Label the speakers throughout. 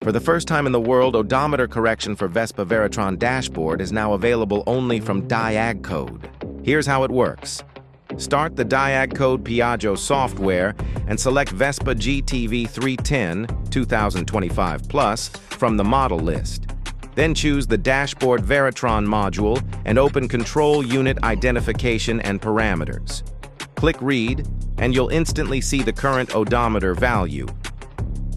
Speaker 1: For the first time in the world, odometer correction for Vespa Veratron dashboard is now available only from Diagcode. Here's how it works. Start the Diagcode Piaggio software and select Vespa GTV 310 2025 Plus from the model list. Then choose the Dashboard Veratron module and open Control Unit Identification and Parameters. Click Read, and you'll instantly see the current odometer value.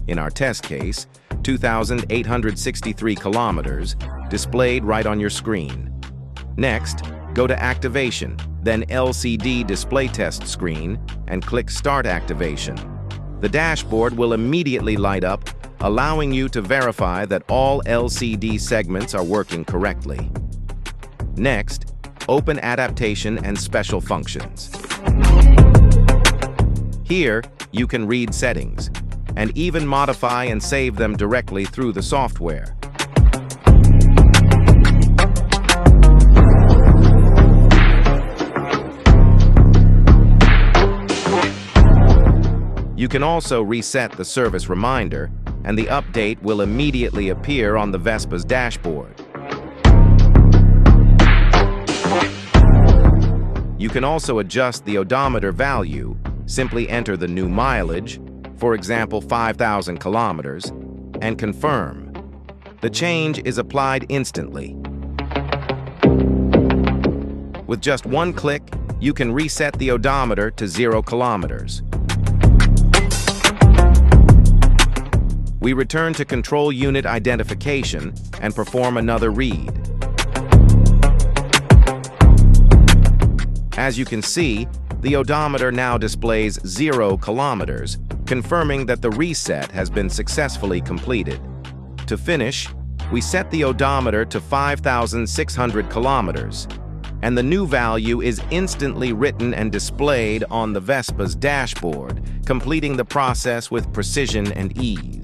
Speaker 1: In our test case, 2,863 kilometers, displayed right on your screen. Next, go to Activation, then LCD Display Test Screen, and click Start Activation. The dashboard will immediately light up, allowing you to verify that all LCD segments are working correctly. Next, open Adaptation and Special Functions. Here, you can read settings, and even modify and save them directly through the software. You can also reset the service reminder, and the update will immediately appear on the Vespa's dashboard. You can also adjust the odometer value. Simply enter the new mileage, for example 5,000 kilometers, and confirm. The change is applied instantly. With just one click, you can reset the odometer to 0 kilometers. We return to Control Unit Identification and perform another read. As you can see, the odometer now displays 0 kilometers, confirming that the reset has been successfully completed. To finish, we set the odometer to 5,600 kilometers, and the new value is instantly written and displayed on the Vespa's dashboard, completing the process with precision and ease.